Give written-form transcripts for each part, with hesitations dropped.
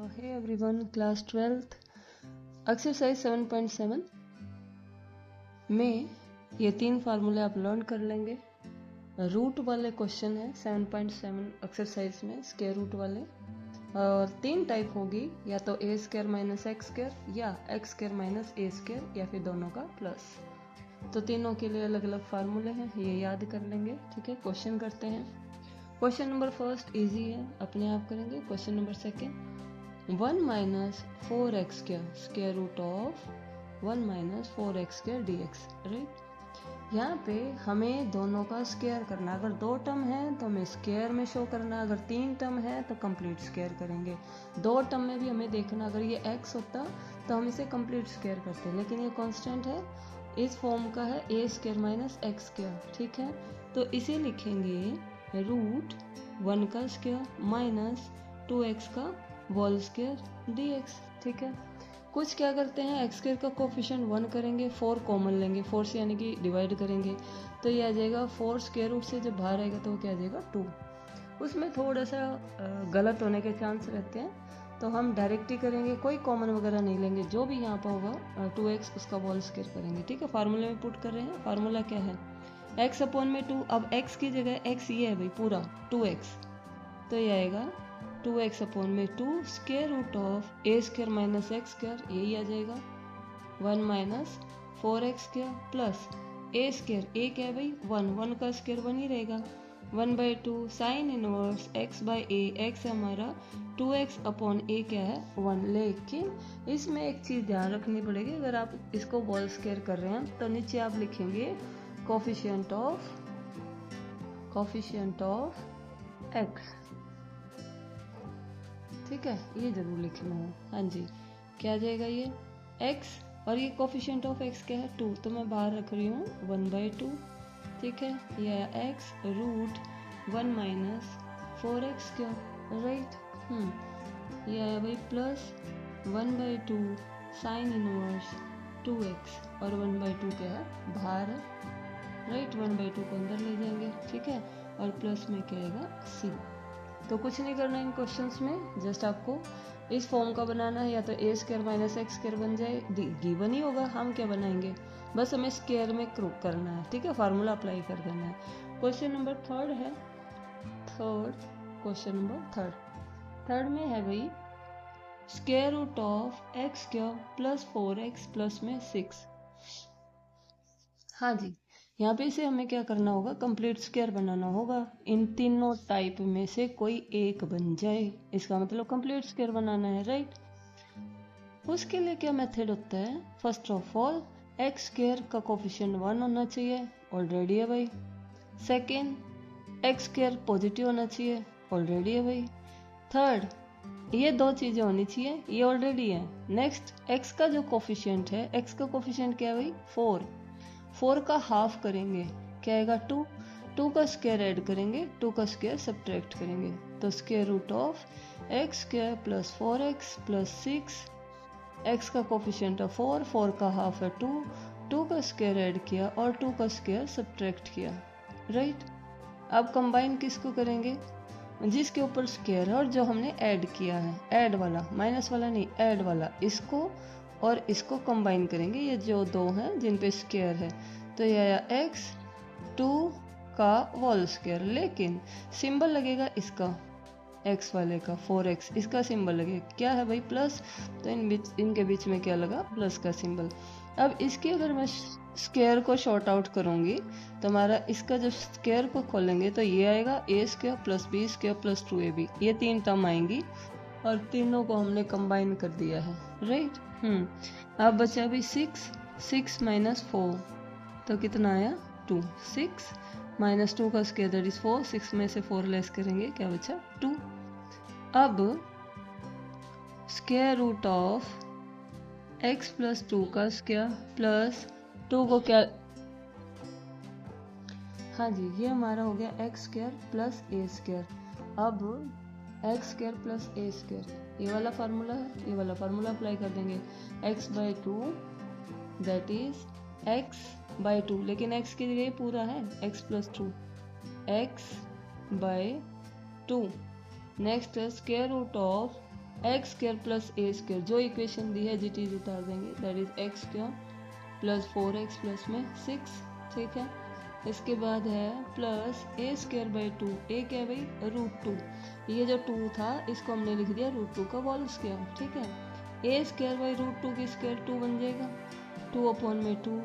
Hey everyone, class 12th exercise 7.7 में ये 3 फार्मूले आप लर्न कर लेंगे। रूट वाले क्वेश्चन है 7.7 एक्सरसाइज में, स्क्वायर रूट वाले, और 3 टाइप होगी, या तो ए स्क्वायर माइनस एक्स स्क्वायर या x square minus a square, या फिर दोनों का प्लस। तो तीनों के लिए अलग अलग फार्मूले हैं, ये याद कर लेंगे। ठीक है, क्वेश्चन करते हैं। क्वेश्चन नंबर फर्स्ट इजी है, अपने आप करेंगे। Question number second, 1 minus 4x square root of 1 minus 4x square dx, right. यहाँ पे हमें दोनों का स्क्वायर करना। अगर 2 टर्म है तो हमें स्क्वायर में शो करना, अगर 3 टर्म है तो कंप्लीट स्क्वायर करेंगे। 2 टर्म में भी हमें देखना, अगर ये x होता तो हम इसे कंप्लीट स्क्वायर करते, लेकिन ये कांस्टेंट है, इस फॉर्म का है ए स्क्वायर माइनस एक्स स्क्वायर। ठीक है, तो इसे लिखेंगे रूट 1 का स्क्वायर माइनस 2x का होल स्क्वायर dx। ठीक है, कुछ क्या करते हैं, एक्स स्क्वायर का कोफिशिएंट 1 करेंगे, 4 कॉमन लेंगे, 4 से यानी कि डिवाइड करेंगे, तो ये आ जाएगा 4 स्क्वायर रूट से जब बाहर आएगा तो वो क्या आ जाएगा 2। उसमें थोड़ा सा गलत होने के चांस रहते हैं, तो हम डायरेक्ट ही करेंगे, कोई कॉमन वगैरह नहीं लेंगे, जो भी यहाँ पर होगा 2x उसका होल स्क्वायर करेंगे। ठीक है, फार्मूले में पुट कर रहे हैं। फार्मूला क्या है, x अपॉन में 2। अब x की जगह x ये है भाई पूरा 2x, तो ये आएगा 2x अपॉन में 2 square root of a square minus x square, यही आ जाएगा 1 minus 4x square plus a square, ए क्या है भाई 1 का स्क्वायर 1 ही रहेगा, 1/2 sine inverse x by A, x हमारा 2x अपॉन ए क्या है 1। लेकिन इसमें एक चीज़ ध्यान रखनी पड़ेगी, अगर आप इसको होल स्क्वायर कर रहे हैं तो नीचे आप लिखेंगे कोफिशिएंट ऑफ x। ठीक है, ये जरूर लिखना है। हाँ जी, क्या आ जाएगा ये x, और ये कोफिशिएंट ऑफ x क्या है 2, तो मैं बाहर रख रही हूँ 1/2। ठीक है, ये आया x रूट 1 माइनस 4x क्या, राइट। ये आया भाई प्लस 1/2 साइन इनवर्स 2x, और 1/2 क्या है बाहर है, राइट। 1/2 को अंदर ले जाएंगे। ठीक है, और प्लस में क्या आएगा c। तो कुछ नहीं करना इन क्वेश्चंस में, जस्ट आपको इस फॉर्म का बनाना है, या तो ए स्क्वायर माइनस एक्स स्क्वायर बन जाए, गिवन ही होगा, हम क्या बनाएंगे, बस हमें स्क्वायर में क्रूप करना है। ठीक है, फार्मूला अप्लाई कर देना है। क्वेश्चन नंबर थर्ड है, क्वेश्चन नंबर थर्ड में है भाई square root of x square plus 4x plus में 6। हाँ जी, यहाँ पे इसे हमें क्या करना होगा, कंप्लीट स्क्वायर बनाना होगा। इन तीनों टाइप में से कोई एक बन जाए, इसका मतलब कंप्लीट स्क्वायर बनाना है, राइट। उसके लिए क्या मेथड होता है, first of all x square का कोफिशिएंट 1 होना चाहिए, ऑलरेडी है भाई। सेकेंड, एक्स स्क्वायर पॉजिटिव होना चाहिए, ऑलरेडी है भाई। थर्ड, ये 2 चीजें होनी चाहिए, ये ऑलरेडी है। नेक्स्ट, एक्स का जो कोफिशिएंट है, एक्स का कोफिशिएंट क्या है भाई 4 का हाफ करेंगे, क्या आएगा 2 का स्क्वायर ऐड करेंगे, 2 का स्क्वायर सब्ट्रैक्ट करेंगे, तो square root of x square plus 4x plus 6। X का कोफिशिएंट है 4 का हाफ है 2 का स्क्वायर ऐड किया और 2 का स्क्वायर सब्ट्रैक्ट किया, राइट। अब कंबाइन किसको करेंगे, जिसके ऊपर स्क्वायर है और जो हमने ऐड किया है, ऐड वाला, माइनस वाला नहीं, ऐड वाला, इसको और इसको कंबाइन करेंगे, ये जो 2 हैं जिन पे स्क्वायर है, तो ये आया x 2 का होल स्क्वायर, लेकिन सिंबल लगेगा इसका, x वाले का 4x, इसका सिंबल लगेगा क्या है भाई प्लस, तो इनके बीच में क्या लगा, प्लस का सिंबल। अब इसकी अगर मैं स्क्वायर को शॉर्ट आउट करूंगी तो हमारा इसका जब स्क्वायर को खोलेंगे तो ये आएगा a square plus b square plus 2ab, ये 3 टर्म आएंगी और तीनों को हमने कंबाइन कर दिया है, राइट। अब बचा अभी 6 माइनस 4, तो कितना आया 2, 6 माइनस 2 का स्क्वायर दैट इज 4, 6 में से 4 लेस करेंगे, क्या बचा 2। अब square root of x plus 2 का स्क्वायर प्लस 2 को क्या, हाँ जी, ये हमारा हो गया x square plus a square. अब x square plus a square, ये वाला फार्मूला है, ये वाला फार्मूला अप्लाई कर देंगे, x/2 दैट इज x/2, लेकिन x की जगह पूरा है x प्लस 2, x/2। नेक्स्ट है square root of x square plus a square, जो इक्वेशन दी है जी उतार देंगे, that is x square plus 4x plus में 6, ठीक है। इसके बाद है प्लस ए स्क्वायर बाई 2, ए क्या है भाई √2, ये जो 2 था इसको हमने लिख दिया √2 का होल स्क्वायर, ठीक है। ए स्क्वायर बाई √2 की स्क्वायर 2 बन जाएगा, 2/2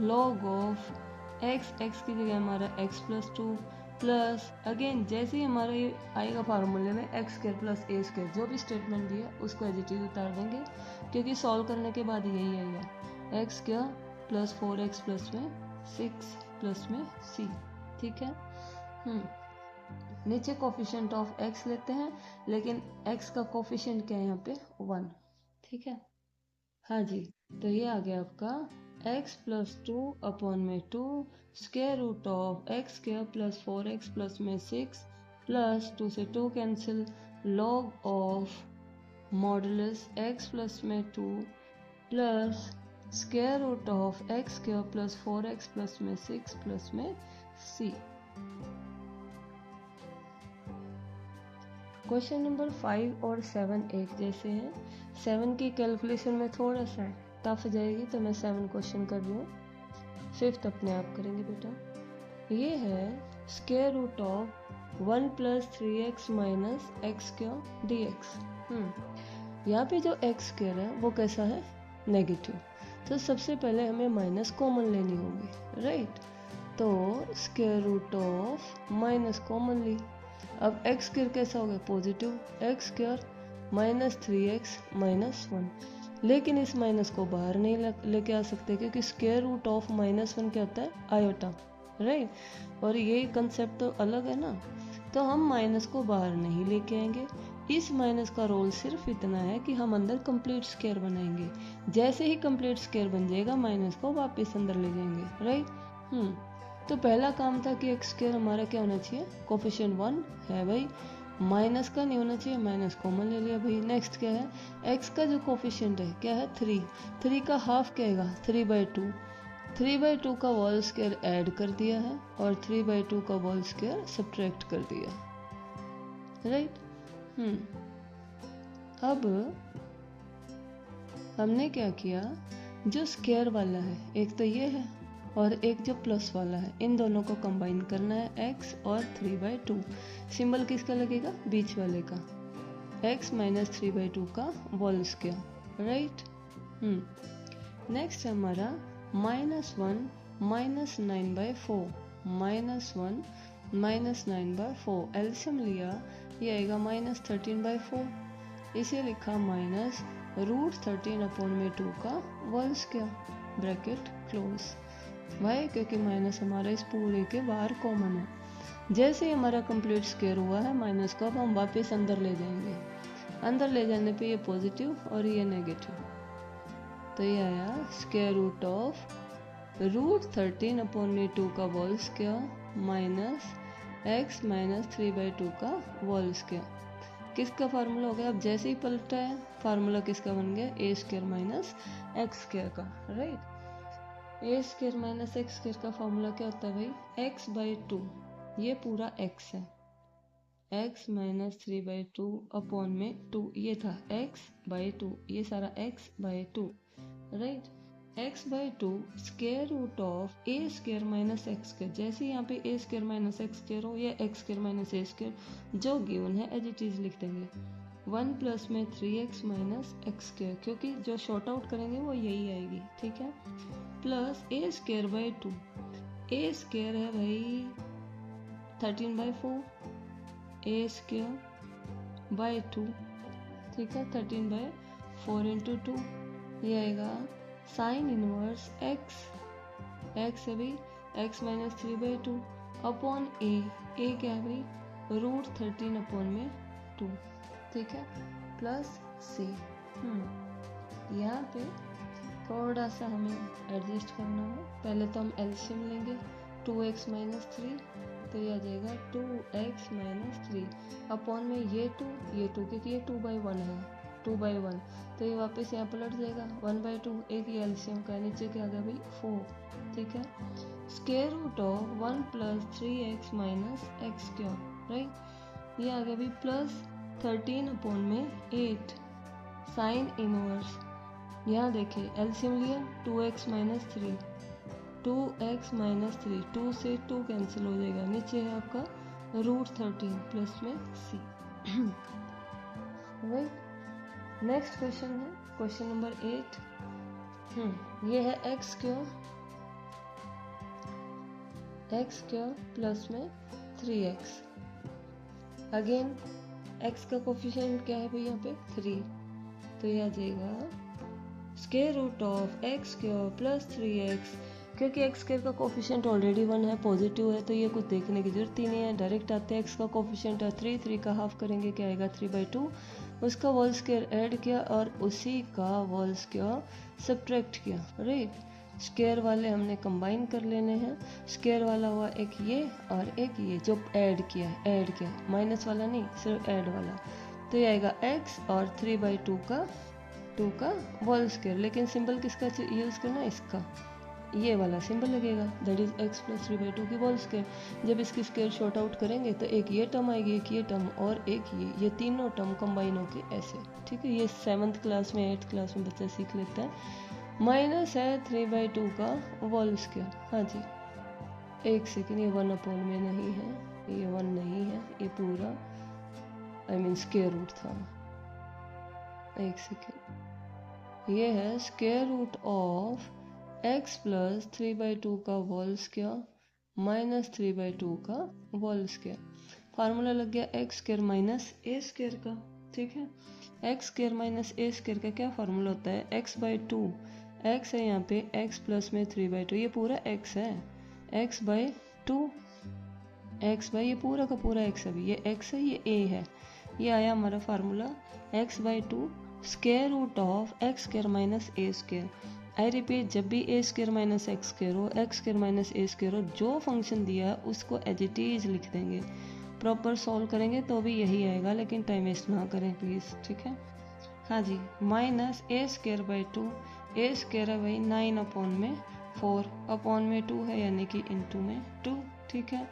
लॉग ऑफ एक्स, एक्स की जगह हमारा x प्लस 2 प्लस अगेन जैसे ही हमारा ये आएगा फार्मूले में x square plus a square, जो भी स्टेटमेंट दिया उसको एज इट इज उतार देंगे, क्योंकि सॉल्व करने के बाद यही आएगा x square plus 4x plus में 6 प्लस में c, ठीक है। नीचे कोफिशिएंट ऑफ x लेते हैं, लेकिन x का कोफिशिएंट क्या है यहाँ पे 1, ठीक है। हाँ जी, तो ये आ गया आपका x plus 2/2 square root of x square plus 4x plus में 6 प्लस 2 से 2 cancel log of modulus x plus में 2 plus square root of x square plus 4x plus में 6 प्लस में c। क्वेश्चन नंबर 5 और 7 एक जैसे हैं। 7 की कैलकुलेशन में थोड़ा सा टफ जाएगी, तो मैं 7 क्वेश्चन कर रही हूँ, 5th अपने आप करेंगे बेटा। ये है square root of 1 plus 3x minus x square dx। यहाँ पे जो एक्स स्क्वायर है वो कैसा है नेगेटिव, तो सबसे पहले हमें माइनस कॉमन लेनी होगी, राइट। तो square root of minus common ली, अब एक्स स्क्वायर कैसा हो गया positive, x square minus 3x minus 1, लेकिन इस माइनस को बाहर नहीं लेके आ सकते, क्योंकि स्क्वायर रूट ऑफ -1 क्या होता है आयोटा, राइट। और ये कंसेप्ट तो अलग है ना, तो हम माइनस को बाहर नहीं लेके आएंगे। इस माइनस का रोल सिर्फ इतना है कि हम अंदर कंप्लीट स्क्वायर बनाएंगे, जैसे ही कंप्लीट स्क्वायर बन जाएगा माइनस को वापस अंदर ले जाएंगे, राइट। तो पहला काम था कि एक्स स्क्वायर हमारा क्या होना चाहिए कोफिशिएंट 1 है भाई, माइनस का नहीं होना चाहिए, माइनस कॉमन ले लिया भाई। नेक्स्ट क्या है एक्स का जो कोफिशिएंट है क्या है 3 का हाफ क्या आएगा 3/2, 3/2 का होल स्क्वायर ऐड कर दिया है और 3/2 का होल स्क्वायर सब्ट्रैक्ट कर दिया, राइट। अब हमने क्या किया, जो स्क्वायर वाला है एक तो ये है और एक जो प्लस वाला है, इन दोनों को कंबाइन करना है x और 3/2। सिंबल किसका लगेगा बीच वाले का, x माइनस 3/2 का होल स्क्वायर, राइट। नेक्स्ट है हमारा -1 माइनस 9/4, -1 माइनस 9/4, एल्शियम लिया ये आएगा -13/4, इसे लिखा माइनस √13/2 का whole square bracket close. Why क्योंकि माइनस हमारा इस पूरे के बाहर कॉमन है। जैसे ही हमारा कंप्लीट स्क्वायर हुआ है माइनस को अब हम वापस अंदर ले जाएंगे, अंदर ले जाने पे ये पॉजिटिव और ये नेगेटिव, तो ये आया स्क्वायर रूट ऑफ √13/2 का whole square minus x minus 3/2 का होल स्क्वायर। किसका फार्मूला हो गया, अब जैसे ही पलटा है फार्मूला किसका बन गया ए स्क्वायर माइनस एक्स स्क्वायर का, राइट। ए स्क्वायर माइनस एक्स स्क्वायर का फार्मूला क्या होता है भाई x/2, ये पूरा x है, x माइनस 3/2/2, ये था x/2, ये सारा x/2, right. x/2 square root of a square minus x square, जैसे यहाँ पे a square minus x square हो या x square minus a square जो गिवन है एज इट इज लिख देंगे, 1 प्लस में 3x माइनस एक्स स्क्वायर, क्योंकि जो शॉर्ट आउट करेंगे वो यही आएगी, ठीक है, plus a square by 2, A square है भाई 13/4, ए स्क्वायर बाई 2, ठीक है, 13/4 इंटू 2, ये आएगा साइन इनवर्स x, x है भाई x माइनस 3/2 अपॉन ए क्या है भाई √13/2, ठीक है, प्लस c। यहाँ पे थोड़ा सा हमें एडजस्ट करना है, पहले तो हम एलसीएम लेंगे 2x माइनस 3, तो ये आ जाएगा 2x माइनस 3 अपॉन में ये 2 क्योंकि ये 2/1 है, 2/1 तो ये वापस यहाँ पलट जाएगा 1/2, एक ये एलसीएम का नीचे क्या आ गया भाई 4, ठीक है, square root of 1 plus 3x minus x square, right, ये आ गया भाई प्लस 13 अपॉन में 8 साइन इनवर्स। यहाँ देखिए एलसीएम लिया 2x माइनस 3, 2x माइनस 3, 2 से 2 कैंसिल हो जाएगा, नीचे है आपका √13 प्लस में c। राइट, नेक्स्ट क्वेश्चन है क्वेश्चन नंबर 8। ये है x क्यूब प्लस में 3x। अगेन x का कोफिशिएंट क्या है भाई यहाँ पे 3, तो यह आ जाएगा square root of x cube plus 3x। क्योंकि x स्क्वायर का कोफिशिएंट ऑलरेडी 1 है, पॉजिटिव है, तो ये कुछ देखने की जरूरत ही नहीं है, डायरेक्ट आते हैं। x का कोफिशिएंट है 3, 3 का हाफ करेंगे क्या आएगा 3/2, उसका होल स्क्वायर ऐड किया और उसी का होल स्क्वायर सब्ट्रैक्ट किया। राइट, स्क्वायर वाले हमने कंबाइन कर लेने हैं, स्क्वायर वाला हुआ एक ये और एक ये जो ऐड किया, माइनस वाला नहीं, सिर्फ ऐड वाला, तो ये आएगा x और 3/2 का होल स्क्वायर। लेकिन सिंबल किसका यूज करना, इसका, ये वाला सिंबल लगेगा, दैट इज x प्लस 3/2 की होल स्क्वायर। जब इसकी स्क्वायर शॉर्ट आउट करेंगे तो एक ये टर्म आएगी, एक ये टर्म और एक ये तीनों टर्म कंबाइन होके ऐसे। ठीक है, ये 7th क्लास में 8th क्लास में बच्चा सीख लेता है। माइनस है 3/2 का होल स्क्वायर। हाँ जी, एक सेकेंड, ये 1 अपॉन में नहीं है, ये 1 नहीं है, ये पूरा स्क्वायर रूट था। एक सेकेंड, ये है square root of x plus 3/2 का होल स्क्वायर माइनस 3/2 का होल स्क्वायर। फार्मूला लग गया x square minus a square का। ठीक है, x square minus a square का क्या फार्मूला होता है, x/2, x है यहाँ पे x प्लस में 3/2, ये पूरा x है, x/2, ये पूरा का पूरा x है, ये x है, ये a है, ये आया हमारा formula x/2 square root of x square minus a square. I repeat, जब भी a square minus x square हो, x square minus a square हो, जो फंक्शन दिया है उसको एज इट इज लिख देंगे। प्रॉपर सॉल्व करेंगे तो भी यही आएगा, लेकिन टाइम वेस्ट ना करें प्लीज। ठीक है, हाँ जी, माइनस a स्क्वायर/2, a स्क्वायर है भाई 9 अपॉन में 4, अपॉन में 2 है यानी कि इनटू में 2। ठीक है,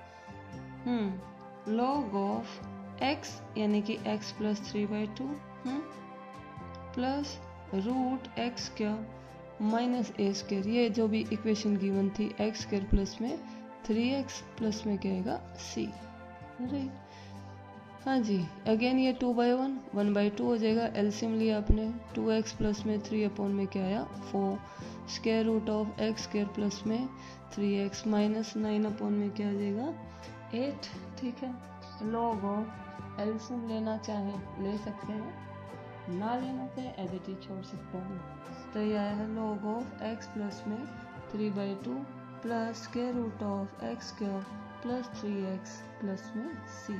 लॉग ऑफ x यानी कि x plus 3/2 plus root x square minus a square. ये जो भी इक्वेशन गिवन थी, x स्क्वायर प्लस में 3x प्लस में क्या आएगा c। राइट, हाँ जी, अगेन ये 2/1, 1/2 हो जाएगा, एलसीएम लिया आपने, 2x प्लस में 3 अपॉन में क्या आया 4, square root of x square plus में 3x माइनस 9 अपॉन में क्या आ जाएगा 8। ठीक है, लॉग ऑफ एलसीएम लेना चाहे ले सकते हैं, ना लेना चाहे एज इट इज छोड़ सकते हैं। तो यह है लॉग ऑफ x प्लस में 3/2 plus square root of x square plus 3x plus में c।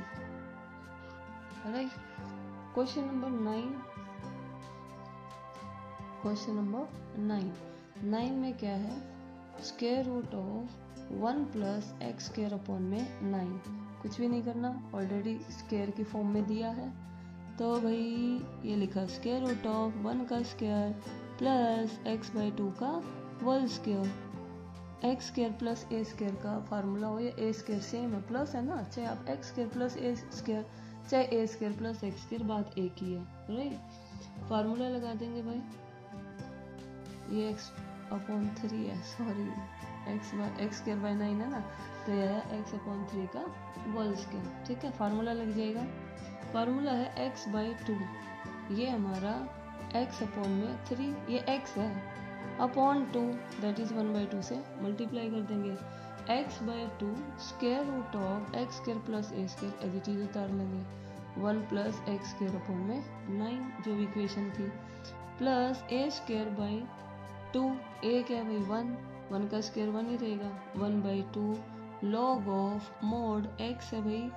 राइट, क्वेश्चन नंबर 9 में क्या है, square root of 1 plus x square upon में 9। कुछ भी नहीं करना, ऑलरेडी स्क्वायर की फॉर्म में दिया है, तो भाई ये लिखा स्क्वायर रूट ऑफ 1 का स्क्वायर प्लस x/2 का whole square. x square plus a square का फार्मूला हो या a स्क्वायर सेम है, प्लस है ना, चाहे आप x square plus a square चाहे a square plus x square, बात एक ही है। राइट, फार्मूला लगा देंगे भाई, ये x/3 है, सॉरी x स्क्वायर बाय 9 है ना, तो यह है x/3 का होल स्क्वायर। ठीक है, फार्मूला लग जाएगा, फार्मूला है x/2, ये हमारा x अपॉन में 3, ये x है, अपॉन 2 दैट इज 1/2 से मल्टीप्लाई कर देंगे, x/2 square root of x square plus a square as it is उतार लेंगे, 1 प्लस x स्क्वायर अपॉन में 9 जो इक्वेशन थी, plus a square by 2, a क्या है भाई 1 का स्क्वायर 1 ही रहेगा, 1/2 लॉग ऑफ मोड x है भाई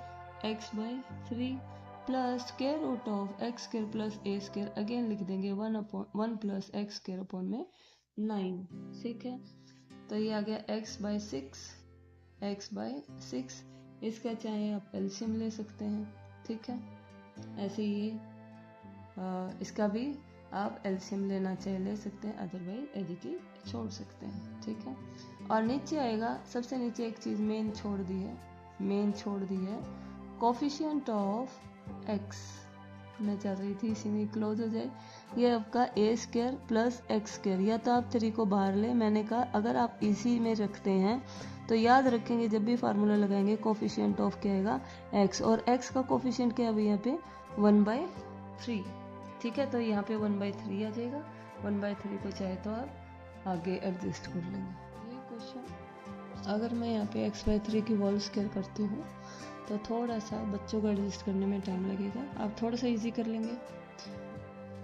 x/3 plus square root of x square plus a square, again लिख देंगे 1 प्लस x स्क्वायर अपॉन में 9। ठीक है, तो ये आ गया x/6, इसका चाहे आप एलसीएम ले सकते हैं। ठीक है, ऐसे ही इसका भी आप एलसीएम लेना चाहे ले सकते हैं, अदरवाइज एज इट इज छोड़ सकते हैं। ठीक है, और नीचे आएगा, सबसे नीचे एक चीज मेन छोड़ दी है, कोफिशिएंट ऑफ x। मैं चाह रही थी इसी में क्लोज हो जाए। ये आपका ए स्क्वायर प्लस एक्स स्क्वायर, या तो आप 3 को बाहर ले, मैंने कहा अगर आप इसी में रखते हैं तो याद रखेंगे जब भी फार्मूला लगाएंगे कोफिशिएंट ऑफ क्या आएगा एक्स, और एक्स का कोफिशिएंट क्या है अभी यहाँ पे 1/3, ठीक है। तो यहाँ पे 1/3 आ जाएगा, 1/3 को चाहे तो आप आगे एडजस्ट कर लेंगे। ये क्वेश्चन अगर मैं यहाँ पे x/3 की होल स्क्वायर करती हूँ तो थोड़ा सा बच्चों को एडजस्ट करने में टाइम लगेगा, आप थोड़ा सा इजी कर लेंगे।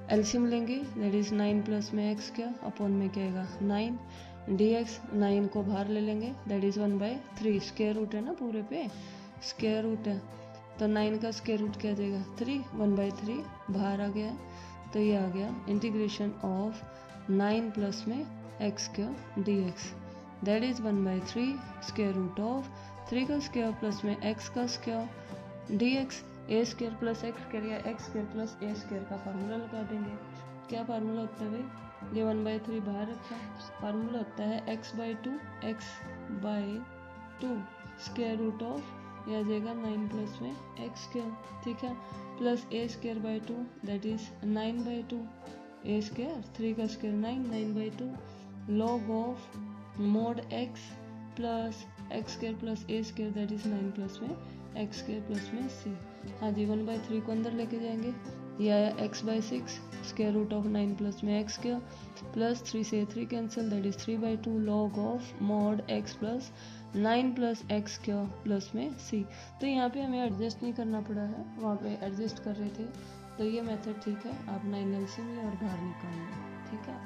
एलसीएम लेंगे, दैट इज 9 प्लस में एक्स क्या अपॉन में क्या आएगा 9 dx, 9 को बाहर ले लेंगे, दैट इज 1/3, स्क्वायर रूट है ना पूरे पे, स्क्वायर रूट है तो 9 का स्क्वायर रूट क्या आ जाएगा 3, 1/3 बाहर आ गया, तो ये आ गया इंटीग्रेशन ऑफ 9 प्लस में एक्स क्या dx, that is 1/3 square root of 3 का स्क्वायर प्लस में एक्स का square dx, a square plus x square या x square plus a square का फार्मूला लगा देंगे। क्या फार्मूला होता है भाई, ये 1/3 बाहर रखा, फार्मूला होता है x/2 स्क्वायर रूट ऑफ यह आ जाएगा 9 प्लस में एक्स स्क्वायर, ठीक है, plus a square by 2 that is 9/2, A square 3 का square 9/2 log of mode x plus x square plus a square that is 9 plus में एक्स स्क्वायर प्लस में सी। हाँ जी, 1/3 को अंदर लेके जाएंगे, ये आया x/6 square root of 9 plus में एक्स स्क्वायर प्लस 3 से 3 cancel that is 3/2 log of mod x plus 9 plus x square plus में c। तो यहाँ पे हमें एडजस्ट नहीं करना पड़ा है, वहाँ पे एडजस्ट कर रहे थे, तो ये मेथड ठीक है, आप 9 एलसीएम लें और बाहर निकाल लें, ठीक है,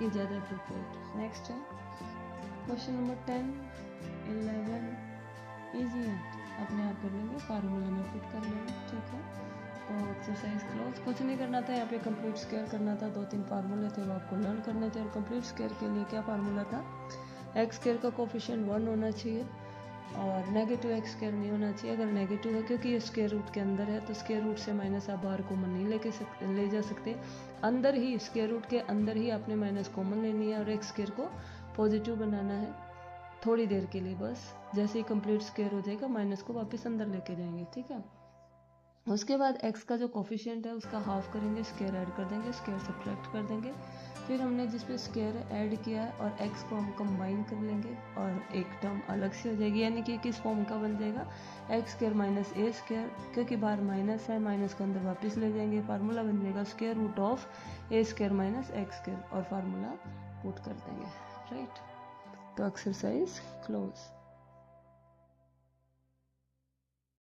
ये ज़्यादा अप्रोप्रिएट। नेक्स्ट है क्वेश्चन नंबर 10, 11 ईजी है, अपने आप कर लेंगे, फार्मूला में पुट कर लेंगे, ठीक है। तो एक्सरसाइज क्लोज, कुछ नहीं करना था, यहाँ पे कंप्लीट स्क्वायर करना था, 2-3 फार्मूले थे वो आपको लर्न करने थे। और कंप्लीट स्क्वायर के लिए क्या फार्मूला था, एक्स स्क्वायर का कोफिशिएंट 1 होना चाहिए और नेगेटिव एक्स स्क्वायर नहीं होना चाहिए। अगर नेगेटिव है, क्योंकि ये स्क्वायर रूट के अंदर है, तो स्क्वायर रूट से माइनस आप बाहर कॉमन नहीं ले जा सकते, अंदर ही स्क्वायर रूट के अंदर ही आपने माइनस कॉमन लेनी है और एक्स स्क्वायर को पॉजिटिव बनाना है थोड़ी देर के लिए, बस जैसे ही कंप्लीट स्क्वायर हो जाएगा माइनस को वापस अंदर लेके जाएंगे, ठीक है। उसके बाद x का जो कोफिशिएंट है उसका हाफ करेंगे, स्क्वायर ऐड कर देंगे, स्क्वायर सब्ट्रैक्ट कर देंगे, फिर हमने जिस पे स्क्वायर ऐड किया है और x को हम कंबाइन कर लेंगे और एक टर्म अलग से हो जाएगी, यानी कि किस फॉर्म का बन जाएगा x square minus a square, क्योंकि बाहर माइनस है, माइनस को अंदर वापस ले जाएंगे, फार्मूला बन जाएगा square root of a square minus x square और फार्मूला पुट कर देंगे, राइट। तो एक्सरसाइज क्लोज।